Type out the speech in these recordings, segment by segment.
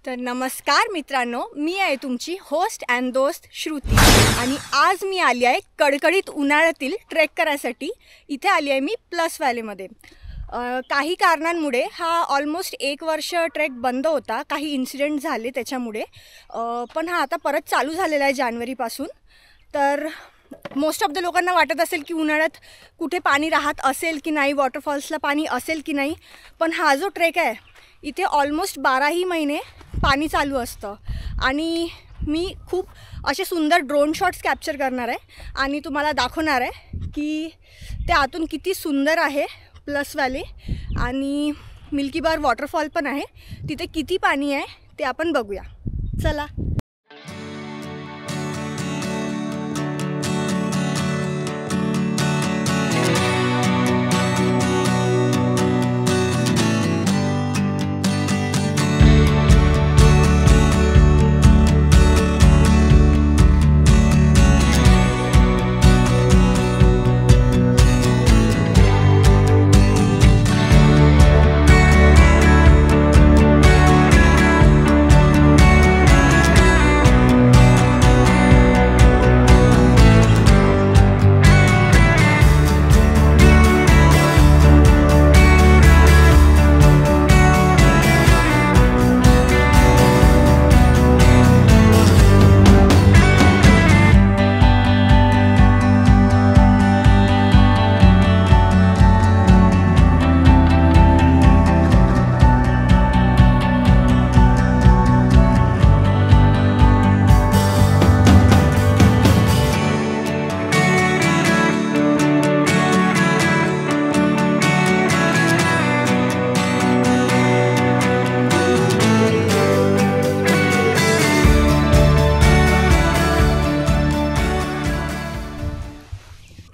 तर नमस्कार मित्रांनो, मी आहे तुमची होस्ट अँड दोस्त श्रुती आणि आज मी आली आहे कडकडीत उन्हाळ्यातील ट्रेक करायसाठी. इथे आली आहे मी प्लस व्हॅलीमध्ये. काही कारणांमुळे हा ऑलमोस्ट 1 वर्ष ट्रेक बंद होता. काही इन्सिडेंट झाले त्याच्यामुळे, पण हा आता परत चालू झालेला आहे जानेवारीपासून. तर मोस्ट ऑफ द लोकांना वाटत असेल की उन्हाळ्यात कुठे पाणी राहत असेल की नाही, वॉटरफॉल्सला पाणी असेल की नाही, पण हा जो ट्रेक आहे इथे ऑलमोस्ट 12ही महिने पाणी चालू असतं. आणि मी खूप असे सुंदर ड्रोन शॉट्स कॅप्चर करणार आहे आणि तुम्हाला दाखवणार आहे की ते आतून किती सुंदर आहे प्लस व्हॅली. आणि मिल्की बार वॉटरफॉल पण आहे तिथे. किती पाणी आहे ते आपण बघूया, चला.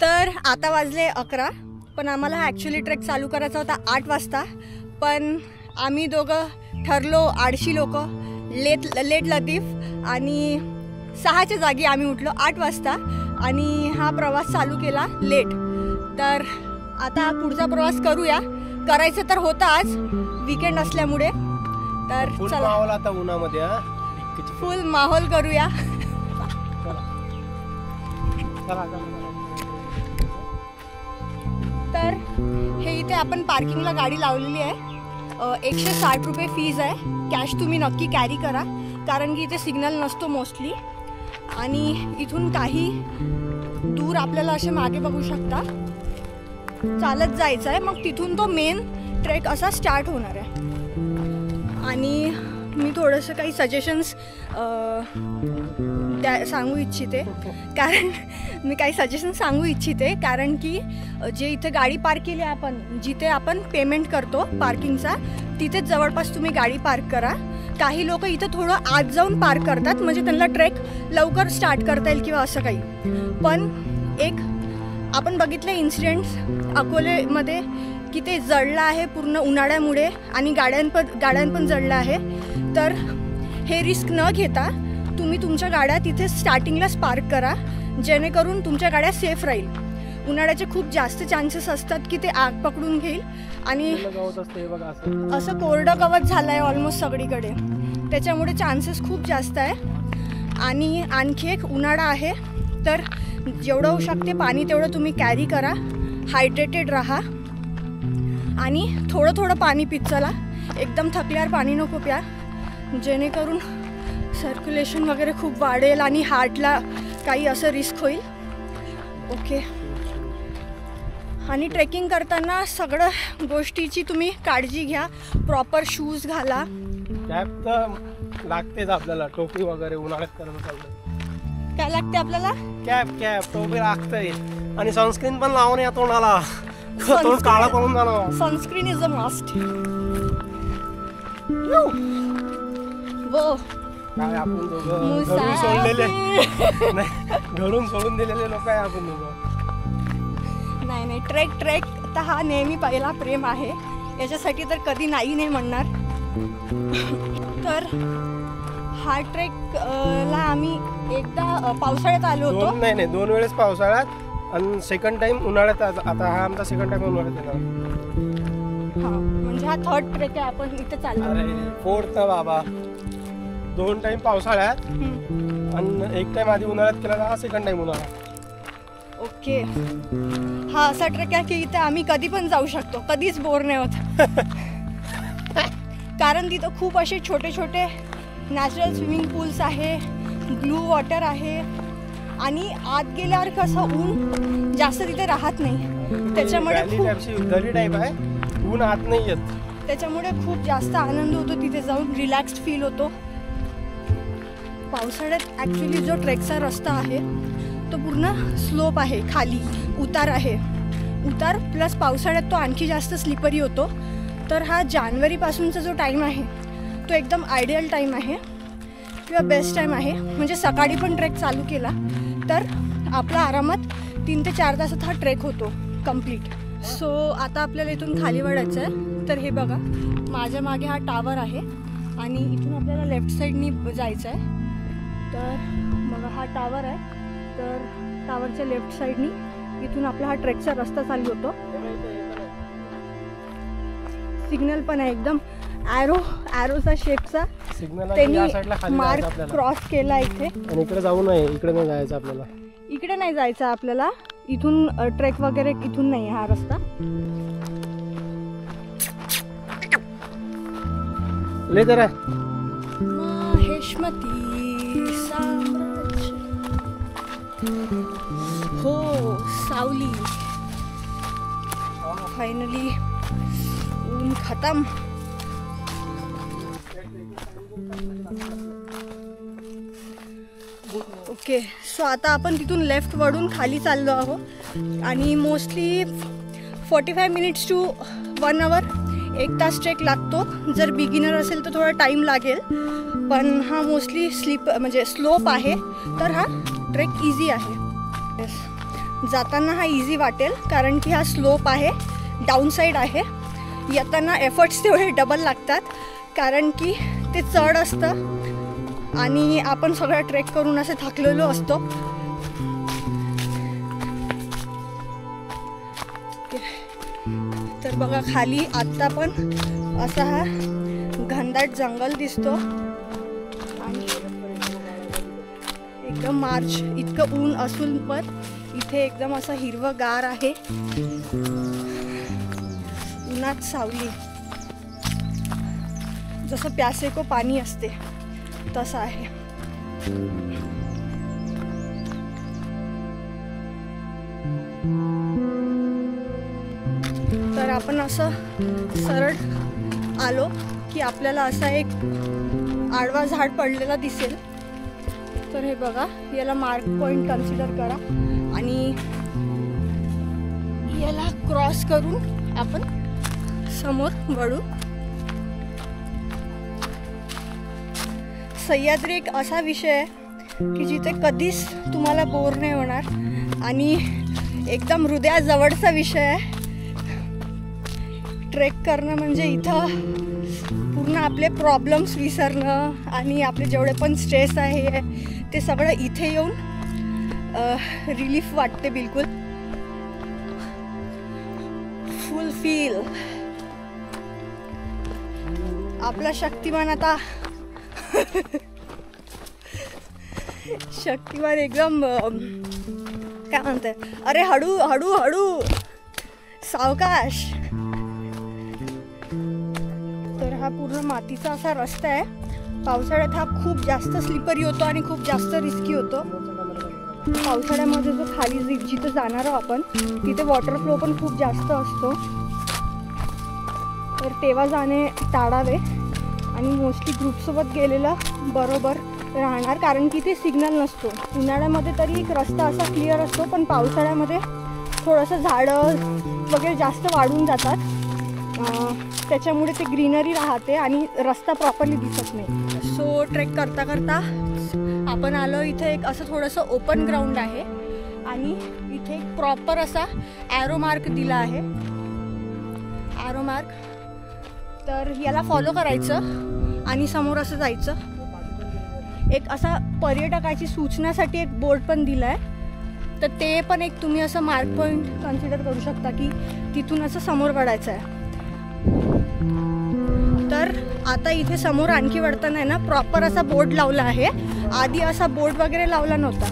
तर आता वाजले 11, पण आम्हाला हा ॲक्च्युली ट्रेक चालू करायचा होता 8 वाजता. पण आम्ही दोघं ठरलो, आळशी लोक, लेट लतीफ, आणि 6च्या जागी आम्ही उठलो 8 वाजता आणि हा प्रवास चालू केला लेट. तर आता पुढचा प्रवास करायचं तर होतं आज वीकेंड असल्यामुळे. तर चला आता उन्हामध्ये फुल माहोल करूया. तर हे इथे आपण पार्किंगला गाडी लावलेली आहे. 160 रुपये फीज आहे. कॅश तुम्ही नक्की कॅरी करा, कारण की इथे सिग्नल नसतो मोस्टली. आणि इथून काही दूर आपल्याला असे मागे बघू शकता चालत जायचं आहे. मग तिथून तो मेन ट्रेक असा स्टार्ट होणार आहे. आणि मी थोडंसं काही सजेशन्स सांगू इच्छिते, कारण की जे इथे गाडी पार्क केली आपण, जिथे आपण पेमेंट करतो पार्किंगचा, तिथेच जवळपास तुम्ही गाडी पार्क करा. काही लोक इथं थोडं आत जाऊन पार्क करतात, म्हणजे त्यांना ट्रेक लवकर स्टार्ट करता येईल किंवा असं काही. पण एक आपण बघितले इन्सिडेंट्स अकोलेमध्ये की ते जळलं आहे पूर्ण उन्हाळ्यामुळे, आणि गाड्यां पण जळलं आहे. तर हे रिस्क न घेता तुम्ही तुमच्या गाड्या तिथे स्टार्टिंगलाच पार्क करा, जेणेकरून तुमच्या गाड्या सेफ राहील. उन्हाळ्याचे खूप जास्त चान्सेस असतात की ते आग पकडून घेईल. आणि असं कोरडं गवत झालं आहे ऑलमोस्ट सगळीकडे, त्याच्यामुळे चान्सेस खूप जास्त आहे. आणि आणखी एक उन्हाळा आहे, तर जेवढं होऊ शकते पाणी तेवढं तुम्ही कॅरी करा. हायड्रेटेड राहा आणि थोडं पाणी पित चला. एकदम थकल्यावर पाणी नको प्या, जेणेकरून सर्क्युलेशन वगैरे खूप वाढेल आणि हार्टला काही असं रिस्क होईल. ओके. आणि ट्रेकिंग करताना सगळं गोष्टीची तुम्ही काळजी घ्या. प्रॉपर शूज घाला. कॅप तर लागतेच आपल्याला, टोपी वगैरे उन्हाळ्यात करणं चालतं. काय लागते आपल्याला? कॅप टोपी लागते. आणि सनस्क्रीन पण लावून या तोंडाला, तोंड काळा पडून जाणार. Sunscreen is a must. काय आपण दोघं घरून सोडून दिलेले लोक आहे आपण दोघं. नाही, ट्रेक तर हा नेहमी पहिला प्रेम आहे. याच्यासाठी तर कधी नाही म्हणणार. तर हा ट्रेकला आम्ही एकदा पावसाळ्यात आलो होतो. नाही 2 वेळेस पावसाळ्यात, आणि सेकंड टाइम उन्हाळ्यात. आता हा आमचा सेकंड टाइम उन्हाळ्यात येणार. म्हणजे हा 3rd ट्रेक आहे आपण इथे चाललो. अरे 4th बाबा. 2 टाइम पावसाळ्यात आणि 1 टाइम आधी उन्हाळ्यात केला, हा सेकंड टाइम उन्हाळा. ओके. हा असा ट्रेक आहे की इथे आम्ही कधी पण जाऊ शकतो, कधीच बोर नाही होत. कारण तिथं खूप असे छोटे छोटे नॅचरल स्विमिंग पूल्स आहे, ब्लू वॉटर आहे आणि आत गेल्यावर कसं ऊन जास्त तिथे राहत नाही, त्याच्यामुळे दरी टाईप आहे, ऊन आत नाही येत, त्याच्यामुळे खूप जास्त आनंद होतो तिथे जाऊन, रिलॅक्स्ड फील होतो. पावसाळ्यात ॲक्च्युली जो ट्रेकचा रस्ता आहे तो पूर्ण स्लोप आहे, खाली उतार आहे, उतार प्लस पावसाळ्यात तो आणखी जास्त स्लिपरी होतो. तर हा जानेवारीपासूनचा जो टाईम आहे तो एकदम आयडियल टाईम आहे किंवा बेस्ट टाईम आहे. म्हणजे सकाळी पण ट्रेक चालू केला तर आपला आरामात 3 ते 4 तासात हा ट्रेक होतो कम्प्लीट. सो आता आपल्याला इथून खाली वाढायचं आहे. तर हे बघा, माझ्या मागे हा टावर आहे आणि इथून आपल्याला लेफ्ट साईडनी जायचं आहे. तर बघा हा टावर आहे, तर टावरच्या लेफ्ट साईडनी इथून आपला हा ट्रेकचा रस्ता चालू होतो. सिग्नल पण आहे एकदम ॲरोचा शेपचा, त्यांनी मार्क क्रॉस केला इथे. आणि इकडे जाऊ नये, इकडे नाही जायचं आपल्याला, इकडे नाही जायचं आपल्याला, इथून ट्रेक वगैरे इथून नाही हा रस्ता. ले जरा महेशमती साम्राज्य, हो सावली, फायनली ऊन खतम. ओके. सो आता आपण तिथून लेफ्ट वळून खाली चाललो आहोत आणि मोस्टली 45 मिनिट्स टू 1 आवर, 1 तास ट्रेक लागतो. जर बिगिनर असेल तर थोडा टाईम लागेल, पण हा मोस्टली म्हणजे स्लोप आहे, तर हा ट्रेक इझी आहे. जाताना हा इझी वाटेल कारण की हा स्लोप आहे, डाऊन साईड आहे. येताना एफर्ट्स तेवढे डबल लागतात कारण की ते चढ असतं आणि आपण सगळं ट्रेक करून असे थकलेलो असतो. तर बघा खाली आत्ता पण असा हा घनदाट जंगल दिसतो आणि एकदम मार्च इतकं ऊन असून पण इथे एकदम असं हिरवंगार आहे, उन्हात सावली, जसं प्यासे को पाणी असते तसं आहे. तर आपण असं सरळ आलो की आपल्याला असा एक आडवा झाड पडलेला दिसेल. तर हे बघा, याला मार्क पॉइंट कन्सिडर करा आणि याला क्रॉस करून आपण समोर वळू. सह्याद्री एक असा विषय आहे की जिथे कधीच तुम्हाला बोर नाही होणार आणि एकदम हृदयाजवळचा विषय आहे. ट्रेक करणं म्हणजे इथं पूर्ण आपले प्रॉब्लेम्स विसरणं आणि आपले जेवढे पण स्ट्रेस आहे ते सगळं इथे येऊन रिलीफ वाटते, बिलकुल फुल फील. आपला शक्तिमान आता शक्तिमान एकदम काय म्हणते, अरे हळू हळू हळू सावकाश. तर हा पूर्ण मातीचा असा रस्ता आहे. पावसाळ्यात हा खूप जास्त स्लिपरी होतो आणि खूप जास्त रिस्की होतो. पावसाळ्यामध्ये जो खाली जिथं जाणार आहोत आपण तिथे वॉटर फ्लो पण खूप जास्त असतो, तर तेव्हा जाणे टाळावे आणि मोस्टली ग्रुपसोबत गेलेलं बरोबर राहणार कारण की ते सिग्नल नसतो. उन्हाळ्यामध्ये तरी एक रस्ता असा क्लिअर असतो, पण पावसाळ्यामध्ये थोडंसं झाडं वगैरे जास्त वाढून जातात, त्याच्यामुळे ते ग्रीनरी राहते आणि रस्ता प्रॉपरली दिसत नाही. सो ट्रेक करता करता आपण आलो इथे एक असं थोडंसं ओपन ग्राउंड आहे आणि इथे एक प्रॉपर असा ॲरो मार्क दिला आहे, ॲरो मार्क. तर याला फॉलो करायचं आणि समोर असं जायचं. एक असा पर्यटकाची सूचनासाठी एक बोर्ड पण दिला आहे, तर ते पण एक तुम्ही असं मार्क पॉईंट कन्सिडर करू शकता की तिथून असं समोर वाढायचं आहे. तर आता इथे समोर आणखी वळताना आहे ना प्रॉपर असा बोर्ड लावला आहे. आधी असा बोर्ड वगैरे लावला नव्हता.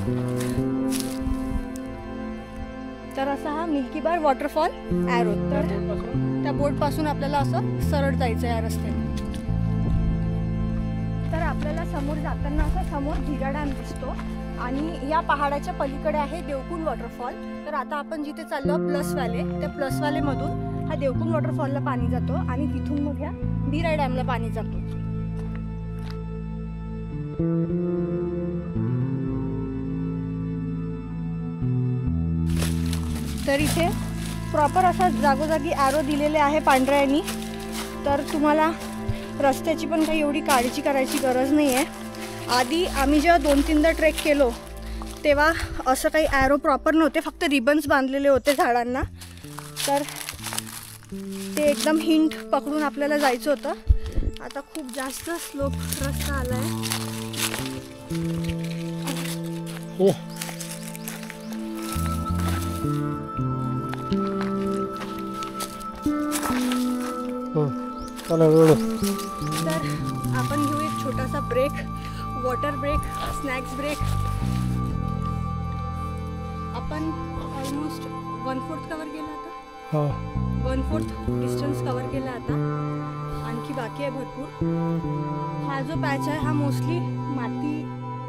तर असा हा मिल्की बार वॉटरफॉल ॲरो. तर त्या बोर्ड पासून आपल्याला असं सरळ जायचं या रस्त्याने. तर आपल्याला समोर जाताना असं समोर ढिगा डॅम दिसतो आणि या पहाडाच्या पलीकडे आहे देवकुंड वॉटरफॉल. तर आता आपण जिथे चाललो प्लस व्हॅली, त्या प्लस व्हॅलीमधून हा देवकुंड वॉटरफॉलला पाणी जातो आणि तिथून मग ह्या ढिरा डॅमला पाणी जातो. तर इथे प्रॉपर असा जागोजागी ॲरो दिलेले आहे पांढऱ्यानी. तर तुम्हाला रस्त्याची पण काही एवढी काळजी करायची गरज नाही आहे. आधी आम्ही जेव्हा 2-3दा ट्रेक केलो तेव्हा असं काही ॲरो प्रॉपर नव्हते, फक्त रिबन्स बांधलेले होते झाडांना. तर ते एकदम हिंट पकडून आपल्याला जायचं होतं. आता खूप जास्त स्लोप रस्ता आला आहे. हो चला. तर आपण घेऊ एक छोटासा break, water break, snacks break. आपण ऑलमोस्ट 1/4 कवर केला आता. 1/4 डिस्टन्स कवर केला आता. आणखी बाकी आहे भरपूर. हा जो पॅच आहे हा मोस्टली माती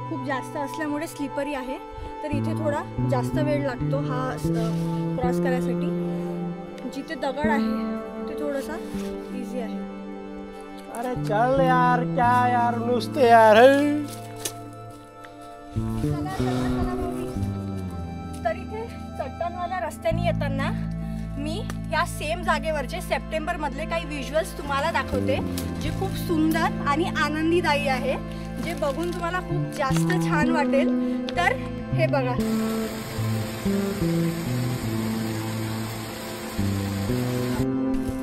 खूप जास्त असल्यामुळे स्लिपरी आहे. तर इथे थोडा जास्त वेळ लागतो हा क्रॉस करायसाठी. जिथे दगड आहे ते थोडंसं इझी आहे. अरे चल यार, क्या यार नुसते यार. तर इथे चट्टानवाल्या रस्त्याने येताना मी या सेम जागेवरचे सप्टेंबर मधले काही व्हिज्युअल्स तुम्हाला दाखवते, जे खूप सुंदर आणि आनंदीदायी आहे, जे बघून तुम्हाला खूप जास्त छान वाटेल. तर हे बघा.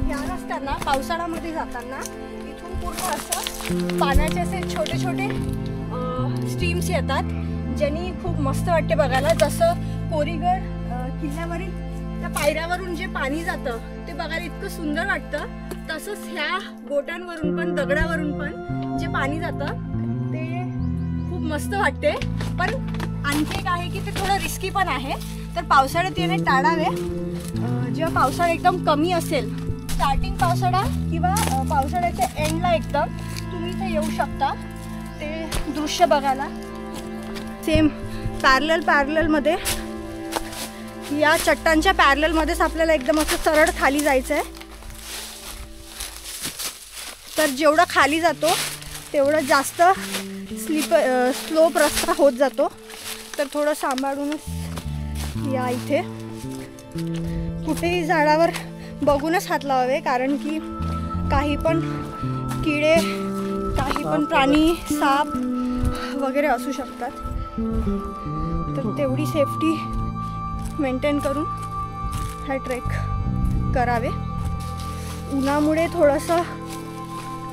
या रस्त्यांना पावसाळ्यामध्ये जाताना इथून पूर्ण असं पाण्याचे असे छोटे छोटे स्ट्रीम्स येतात, ज्यांनी खूप मस्त वाटते बघायला. जसं कोरीगड किल्ल्यावरील त्या पायऱ्यावरून जे पाणी जातं ते बघायला इतकं सुंदर वाटतं. तसंच ह्या गोट्यांवरून पण, दगडावरून पण जे पाणी जातं ते खूप मस्त वाटते. पण आणखी एक आहे की ते थोडं रिस्की पण आहे. तर पावसाळ्यात येणे टाळावे. जेव्हा पावसाळा एकदम कमी असेल, स्टार्टिंग पावसाळा किंवा पावसाळ्याच्या एंडला एकदम तुम्ही इथे येऊ शकता ते दृश्य बघायला. सेम पॅरललमध्ये या चट्टांच्या पॅरललमध्येच आपल्याला एकदम असं सरळ खाली जायचं आहे. तर जेवढं खाली जातो तेवढं जास्त स्लोप रस्ता होत जातो. तर थोडं सांभाळूनच या. इथे कुठेही झाडावर बघूनच हात लावावे, कारण की काही पण किडे, काही पण प्राणी, साप वगैरे असू शकतात. तर तेवढी सेफ्टी मेंटेन करून हा ट्रेक करावे. उन्हामुळे थोडासा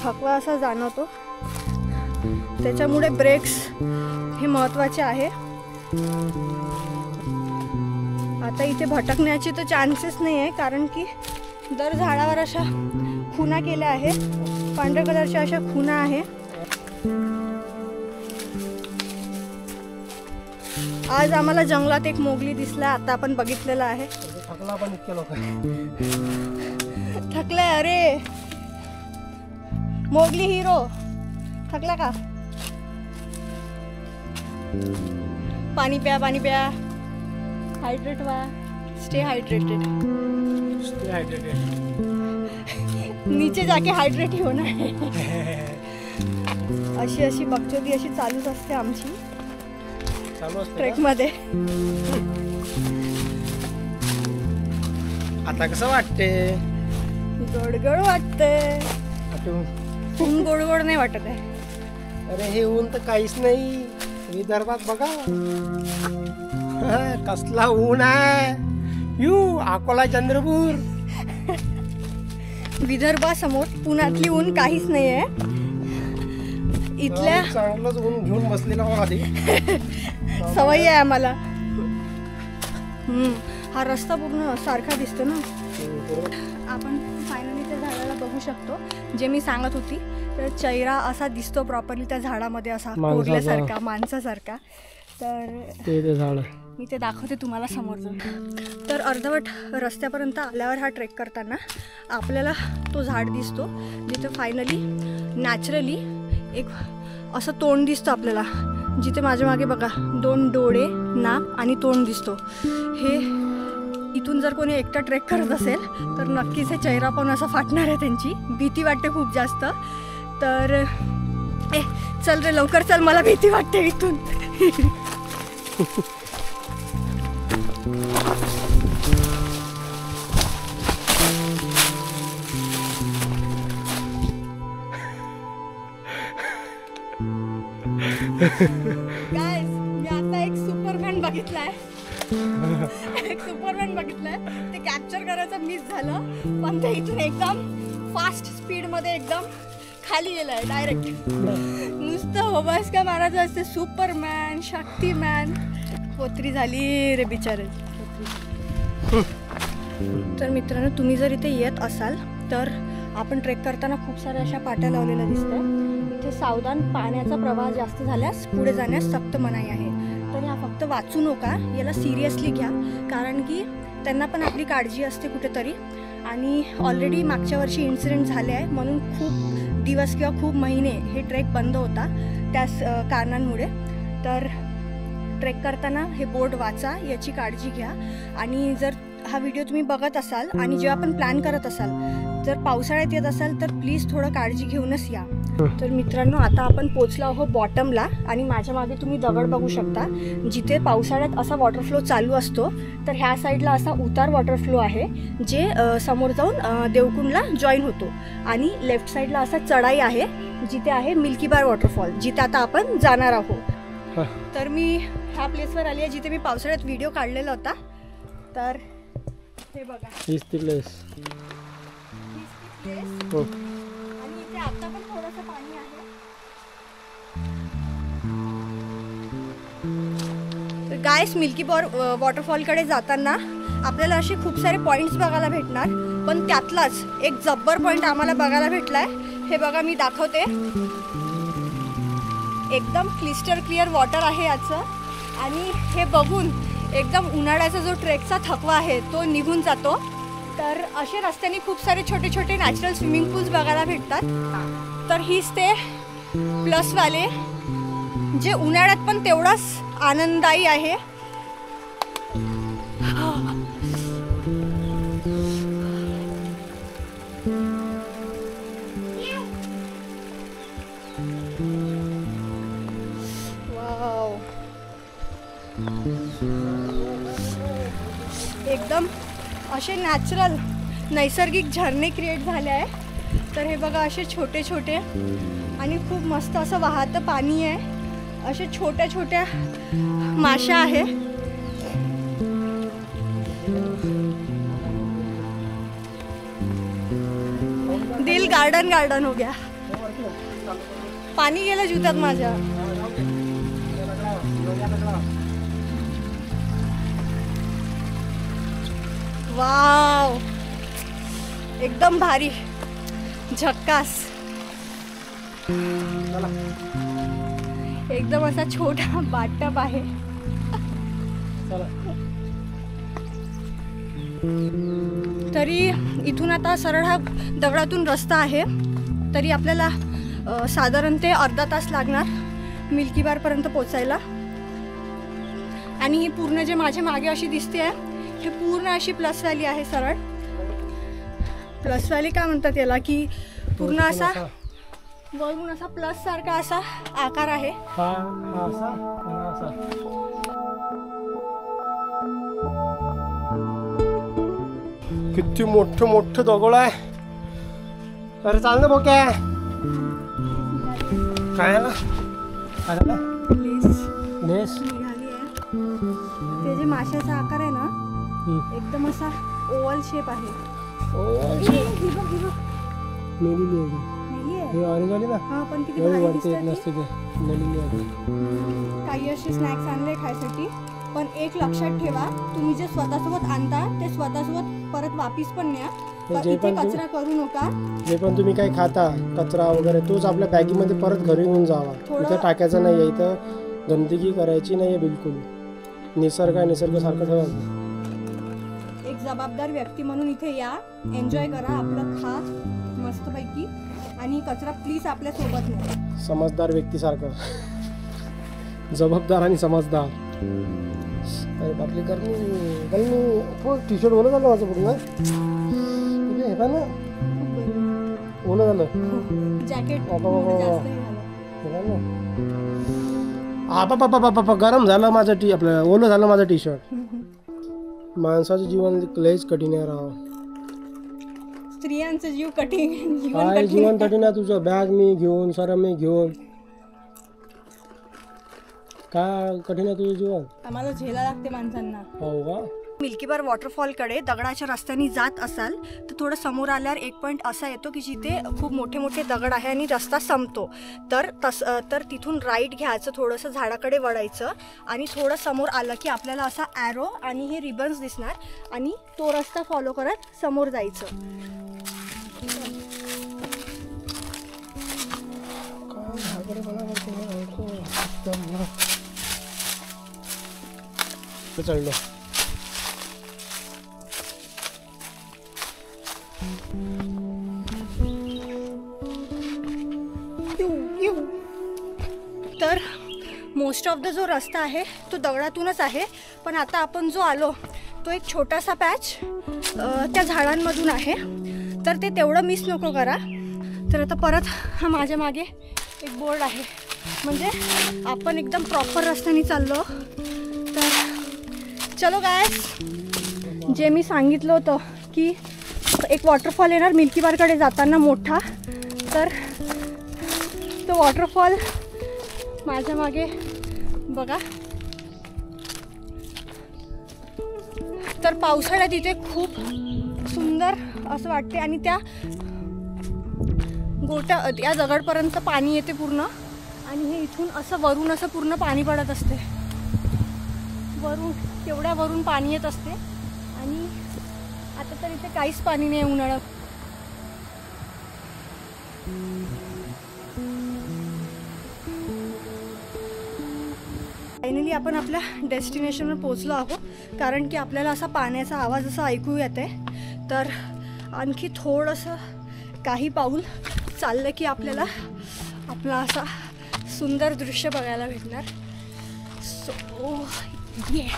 थकवा असा जाणवतो, त्याच्यामुळे ब्रेक्स हे महत्त्वाचे आहे. आता इथे भटकण्याचे तर चान्सेस नाही आहे, कारण की दर झाडावर अशा खुणा केल्या आहेत, पांढऱ्या कलरच्या अशा खुणा आहे. आज आम्हाला जंगलात एक मोगली दिसला, आता आपण बघितलेला आहे. थकला पण इतके लोक थकले. अरे मोगली हिरो थकला का? पानी प्या, पानी प्या. हाइड्रेट व्हा. Stay hydrated. नीचे जाके हाइड्रेट ही होना है. अशी बकचोदी अशी चालूच असते आमची ट्रेक मध्ये. आता कसं वाटते? गोडगोड वाटते. ऊन गोडगोड नाही वाटत आहे. अरे हे ऊन तर काहीच नाही. विदर्भात बघा कसला ऊन आहे. अकोला, चंद्रपूर. विदर्भासमोर पुण्यातली ऊन काहीच नाही आहे. इथल्या चांगलंच ऊन घेऊन बसलेला आधी सवय आहे आम्हाला. हा रस्ता पूर्ण सारखा दिसतो ना. आपण फायनली त्या झाडाला बघून बघू शकतो जे मी सांगत होती. तर चेहरा असा दिसतो प्रॉपरली त्या झाडामध्ये, असा माणसाचा. कोरल्यासारखा, माणसासारखा. तर ते झाड मी ते दाखवते तुम्हाला समोरचं. तर अर्धवट रस्त्यापर्यंत आल्यावर हा ट्रेक करताना आपल्याला तो झाड दिसतो जिथे फायनली नॅचरली एक असं तोंड दिसतं आपल्याला, जिथे माझ्या मागे बघा 2 डोळे, नाक आणि तोंड दिसतो. हे इथून जर कोणी एकटा ट्रेक करत असेल तर नक्कीच हे चेहरा पण असा फाटणार आहे, त्यांची भीती वाटते खूप जास्त. तर चल रे लवकर चल, मला भीती वाटते इथून. गाइस, मी आता एक सुपरमॅन बघितलाय. एक सुपरमॅन बघितलाय. ते कॅप्चर करायचं मिस झालं, पण ते इथून एकदम फास्ट स्पीडमध्ये एकदम खाली गेलाय डायरेक्ट. नुसतं होबास का मारायचं असते. सुपरमॅन, शक्तिमॅन. पोत्री झाली रे बिचारे. तर मित्रांनो, तुम्ही जर इथे येत असाल तर आपण ट्रेक करताना खूप साऱ्या अशा पाट्या लावलेल्या दिसतात. इथे सावधान, पाण्याचा प्रवाह जास्त झाल्यास पुढे जाण्यास सक्त मनाई आहे. तर ह्या फक्त वाचू नका, याला सिरियसली घ्या, कारण की त्यांना पण आपली काळजी असते कुठेतरी. आणि ऑलरेडी मागच्या वर्षी इन्सिडेंट झाले आहे, म्हणून खूप दिवस किंवा खूप महिने हे ट्रेक बंद होता त्याच कारणांमुळे. तर ट्रेक करताना हे बोर्ड वाचा, याची काळजी घ्या. आणि जर हा व्हिडिओ तुम्ही बघत असाल आणि जेव्हा आपण प्लॅन करत असाल, जर पावसाळ्यात येत असाल तर प्लीज थोडं काळजी घेऊनच या. तर मित्रांनो, आता आपण पोचलो आहोत बॉटमला आणि माझ्या मागे तुम्ही दगड बघू शकता, जिथे पावसाळ्यात असा वॉटरफ्लो चालू असतो. तर ह्या साईडला असा उतार वॉटरफ्लो आहे जे समोर जाऊन देवकुंडला जॉईन होतो. आणि लेफ्ट साईडला असा चढाई आहे जिथे आहे मिल्की बार वॉटरफॉल, जिथे आता आपण जाणार आहोत. तर मी ह्या प्लेसवर आली आहे जिथे मी पावसाळ्यात व्हिडिओ काढलेला होता. तर हे बघा, हीच ती प्लेस. आणि इथे आता पण थोडंसं पाणी आहे. तर गाइस, मिल्की बार वॉटरफॉलकडे जाताना आपल्याला असे खूप सारे पॉईंट्स बघायला भेटणार, पण त्यातलाच एक जब्बर पॉईंट आम्हाला बघायला भेटलाय. हे बघा, मी दाखवते. एकदम क्लिस्टर क्लिअर वॉटर आहे याचं. आणि हे बघून एकदम उन्हाळ्याचा जो ट्रेकचा थकवा आहे तो निघून जातो. तर असे रस्त्याने खूप सारे छोटे छोटे नॅचरल स्विमिंग पूल्स बघायला भेटतात. तर हीच ते प्लसवाले, जे उन्हाळ्यात पण तेवढाच आनंददायी आहे. वाव, एकदम असे नॅचरल नैसर्गिक झरणे क्रिएट झाले आहे. तर हे बघा, असे छोटे छोटे आणि खूप मस्त असं वाहतं पाणी आहे. असे छोट्या छोट्या माशा आहे. दिल गार्डन गार्डन हो गया. पाणी गेलं जुत्यात माझ्या. वाव, एकदम भारी, झक्कास. एकदम असा छोटा बाटप आहे. तरी इथून आता सरळ हा दगडातून रस्ता आहे. तरी आपल्याला साधारणतः अर्धा तास लागणार मिल्की बारपर्यंत पोचायला. आणि ही पूर्ण जे माझ्या मागे अशी दिसते आहे, हे पूर्ण अशी प्लस व्हॅली आहे. सरळ प्लस व्हॅली काय म्हणतात याला, की पूर्ण असा वरून असा प्लस सारखा असा आकार आहे. किती मोठं मोठं दगड आहे. अरे चाल ना बोक्या. काय आला लेस निघाली आहे. ते जे माशाचा आकार आहे ना, एकदम असा ओव्हल शेप आहे. पण किती भारी दिसते. काही असे स्नॅक्स आणले खायसाठी. पण एक लक्षात ठेवा, तुम्ही जे स्वतःसोबत आणता ते स्वतःसोबत परत वापिस पण न्या, तर जे इथे पण कचरा करू नका. जे पण तुम्ही काही खाता कचरा वगैरे तोच आपल्या बॅगीमध्ये परत घरी घेऊन जावा. इथं टाकायचं नाही आहे, इथं गंदगी करायची नाही आहे बिलकुल. निसर्ग आहे, निसर्गासारखं ठेवायचं. एक जबाबदार व्यक्ती म्हणून इथे या, एन्जॉय करा, आपलं खा मस्तपैकी आणि कचरा प्लीज आपल्या सोबत नाही. समजदार व्यक्तीसारखं, जबाबदार आणि समजदार. आपली करणी टी शर्ट ओलं झालं माझं पूर्ण. हे पण ना ओलं झालं जॅकेट बाबा गरम झालं माझं आपलं ओलं झालं माझं टी शर्ट. माणसाचं जीवन लयच कठीण आहे राव. स्त्रियांचं जीव कठीण. काय जीवन कठीण आहे तुझं. बॅग मी घेऊन सारं मी घेऊन काय कठीण आहे तुझं जीवन. आम्हाला झेला लागते माणसांना. हो का. मिल्कीबार वॉटरफॉलकडे दगडाच्या रस्त्याने जात असाल तर थोडं समोर आल्यावर एक पॉईंट असा येतो की जिथे खूप मोठे मोठे दगड आहे आणि रस्ता संपतो. तर तिथून राईट घ्यायचं, थोडंसं झाडाकडे वळायचं आणि थोडं समोर आलं की आपल्याला असा ॲरो आणि हे रिबन्स दिसणार आणि तो रस्ता फॉलो करत समोर जायचं. चढलो. तर मोस्ट ऑफ द जो रस्ता आहे तो दगडातूनच आहे, पण आता आपण जो आलो तो एक छोटासा पॅच त्या झाडांमधून आहे, तर ते तेवढं मिस नको करा. तर आता परत हा माझ्या मागे एक बोर्ड आहे, म्हणजे आपण एकदम प्रॉपर रस्त्याने चाललो. तर चलो गायस, जे मी सांगितलं होतं की एक वॉटरफॉल येणार मिल्कीबारकडे जाताना मोठा, तर तो वॉटरफॉल माझ्या मागे बघा. तर पावसाळ्यात इथे खूप सुंदर असं वाटते आणि त्या या दगडपर्यंत पाणी येते पूर्ण आणि हे इथून असं वरून असं पूर्ण पाणी पडत असते. वरून केवढ्या वरून पाणी येत असते आणि आता तर इथे काहीच पाणी नाही उन्हाळ्यात. फायनली आपण आपल्या डेस्टिनेशनवर पोहोचलो आहोत, कारण की आपल्याला असा पाण्याचा आवाज असा ऐकू येते. तर आणखी थोडंसं काही पाऊल चाललं की आपल्याला आपला असा सुंदर दृश्य बघायला भेटणार. सो ये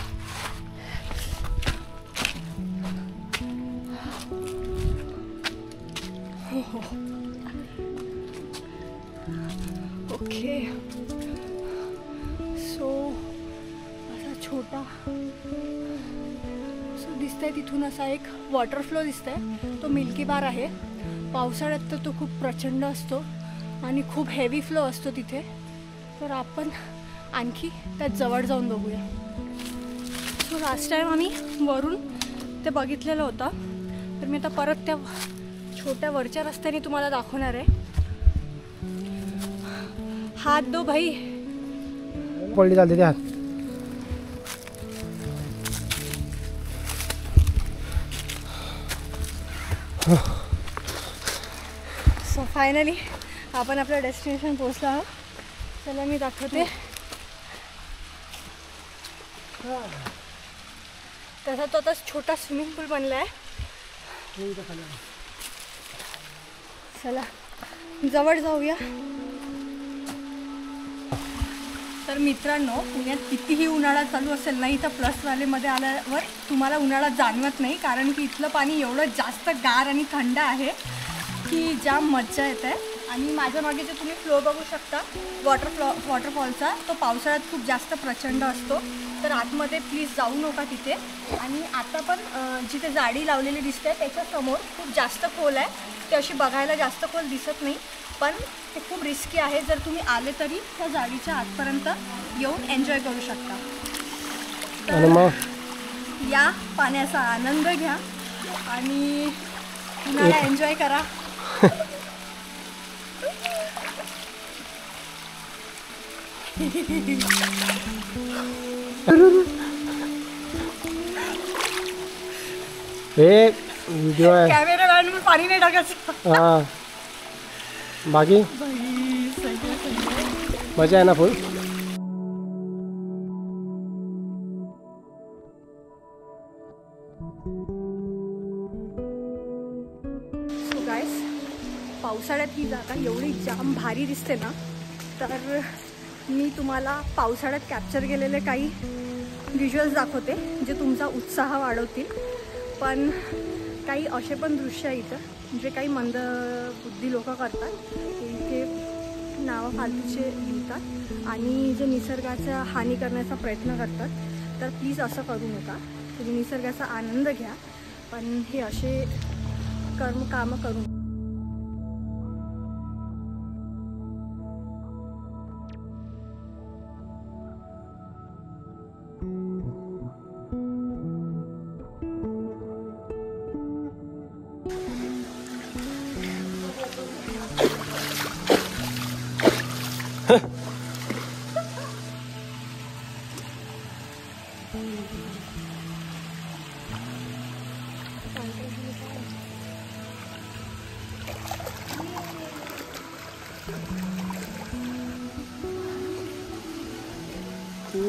ओके. सो असा छोटा असं दिसतंय, तिथून असा एक वॉटर फ्लो दिसतंय, तो मिल्कीबार आहे. पावसाळ्यात तर तो खूप प्रचंड असतो आणि खूप हेवी फ्लो असतो तिथे. तर आपण आणखी त्यात जवळ जाऊन बघूया. सो लास्ट टाईम आम्ही वरून ते बघितलेलं होतं, तर मी आता परत त्या छोट्या वरच्या रस्त्याने तुम्हाला दाखवणार आहे. हात दो भाई. पडली चालते त्या हात. सो फायनली आपण आपल्या डेस्टिनेशन पोहोचलो आहोत. चला मी दाखवते. तसा तो आता छोटा स्विमिंग पूल बनला आहे. चला जवळ जाऊया. तर मित्रांनो, पुण्यात कितीही उन्हाळा चालू असेल ना, इथं प्लस व्हॅलीमध्ये आल्यावर तुम्हाला उन्हाळा जाणवत नाही, कारण की इथलं पाणी एवढं जास्त गार आणि थंड आहे की जाम मज्जा येते. आणि माझ्या मागे जे तुम्ही फ्लो बघू शकता वॉटरफॉलचा, तो पावसाळ्यात खूप जास्त प्रचंड असतो. तर आतमध्ये प्लीज जाऊ नका तिथे. आणि आता पण जिथे जाडी लावलेली दिसते त्याच्यासमोर खूप जास्त खोल आहे, ते अशी बघायला जास्त खोल दिसत नाही, पण ते खूप रिस्की आहे. जर तुम्ही आले तरी त्या जाडीच्या आतपर्यंत येऊन एन्जॉय करू शकता. तर या पाण्याचा आनंद घ्या आणि उन्हाळा एन्जॉय करा. व्हिडिओ आहे. कॅमेरामॅन पाणी नाही टाकायचं. हां बाकी मजा आहे ना फुल. सो गाईस, पावसाळ्यात ही जागा एवढी जाम भारी दिसते ना, तर मी तुम्हाला पावसाळ्यात कॅप्चर केलेले काही व्हिज्युअल्स दाखवते जे तुमचा उत्साह वाढवतील. पण काही असे पण दृश्य आहे इथं जे काही मंदबुद्धी लोक करतात, इथे नावं फालतूचे लिहितात आणि जे निसर्गाचा हानी करण्याचा प्रयत्न करतात. तर प्लीज असं करू नका. तुम्ही निसर्गाचा आनंद घ्या, पण हे असे कामं करू नका.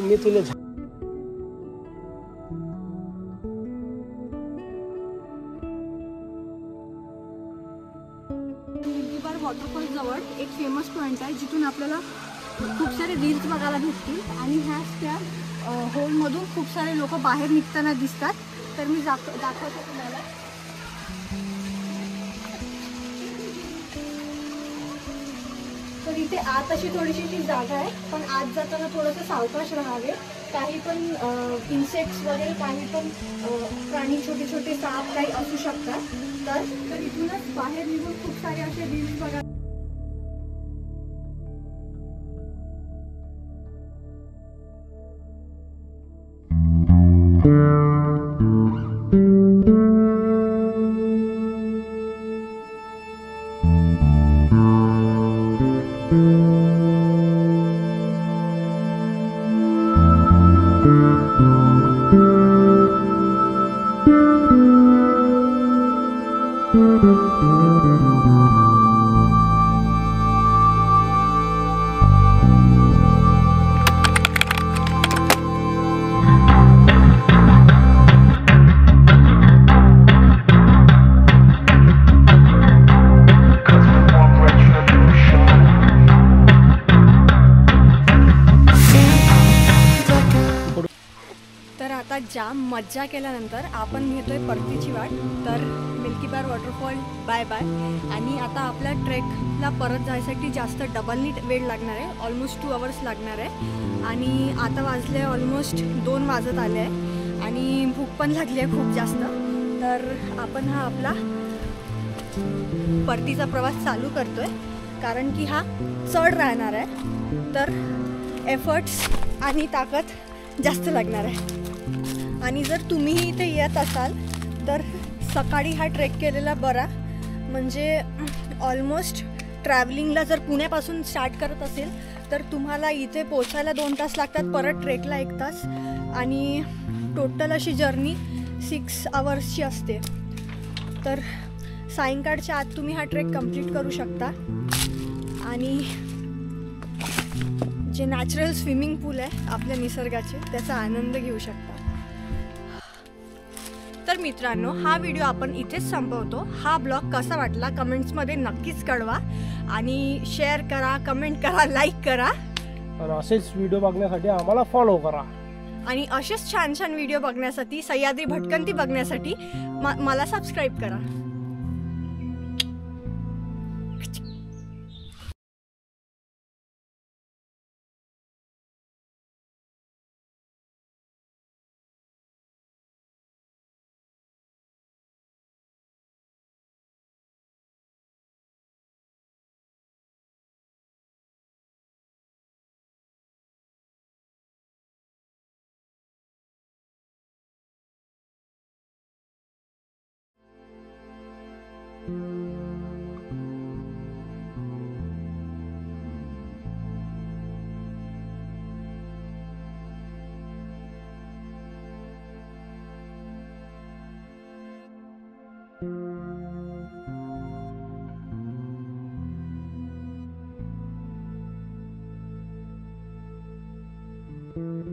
मी तुला मिल्कीबार वॉटरफॉल जवळ एक फेमस पॉईंट आहे जिथून आपल्याला खूप सारे रील्स बघायला भेटतील आणि ह्याच त्या होलमधून खूप सारे लोक बाहेर निघताना दिसतात. तर मी दाखवते तुम्हाला. तर इथे आत अशी थोडीशी ती जागा आहे, पण आत जाताना थोडंसं सावकाश राहावे. काही पण इन्सेक्ट्स वगैरे काही पण प्राणी छोटे छोटे साप काही असू शकतात. तर इथूनच बाहेर निघून खूप सारे असे रील्स बघा. आता जाम मज्जा केल्यानंतर आपण घेतोय परतीची वाट. तर मिल्कीबार वॉटरफॉल बाय बाय. आणि आता आपल्या ट्रेकला परत जायसाठी जास्त डबलनी वेळ लागणार आहे. ऑलमोस्ट 2 आवर्स लागणार आहे. आणि आता वाजले ऑलमोस्ट 2 वाजत आले आहे आणि भूक पण लागली आहे खूप जास्त. तर आपण हा आपला परतीचा प्रवास चालू करतोय, कारण की हा चढ राहणार आहे. तर एफर्ट्स आणि ताकद जास्त लागणार आहे. आणि जर तुम्हीही इथे येत असाल तर सकाळी हा ट्रेक केलेला बरा. म्हणजे ऑलमोस्ट ट्रॅव्हलिंगला जर पुण्यापासून स्टार्ट करत असेल तर तुम्हाला इथे पोचायला 2 तास लागतात, परत ट्रेकला 1 तास. आणि टोटल अशी जर्नी 6 आवर्सची असते. तर सायंकाळच्या आत तुम्ही हा ट्रेक कंप्लीट करू शकता. आणि जे नॅचरल स्विमिंग पूल आहे आपल्या निसर्गाचे, त्याचा आनंद घेऊ शकता. तर मित्रांनो, हा व्हिडिओ आपण इथेच संपवतो. हा ब्लॉग कसा वाटला कमेंट्समध्ये नक्कीच कळवा आणि शेअर करा, कमेंट करा, लाईक करा. आणि असेच व्हिडिओ बघण्यासाठी आम्हाला फॉलो करा. आणि असेच छान छान व्हिडिओ बघण्यासाठी, सह्याद्री भटकंती बघण्यासाठी मला सबस्क्राईब करा. आहे.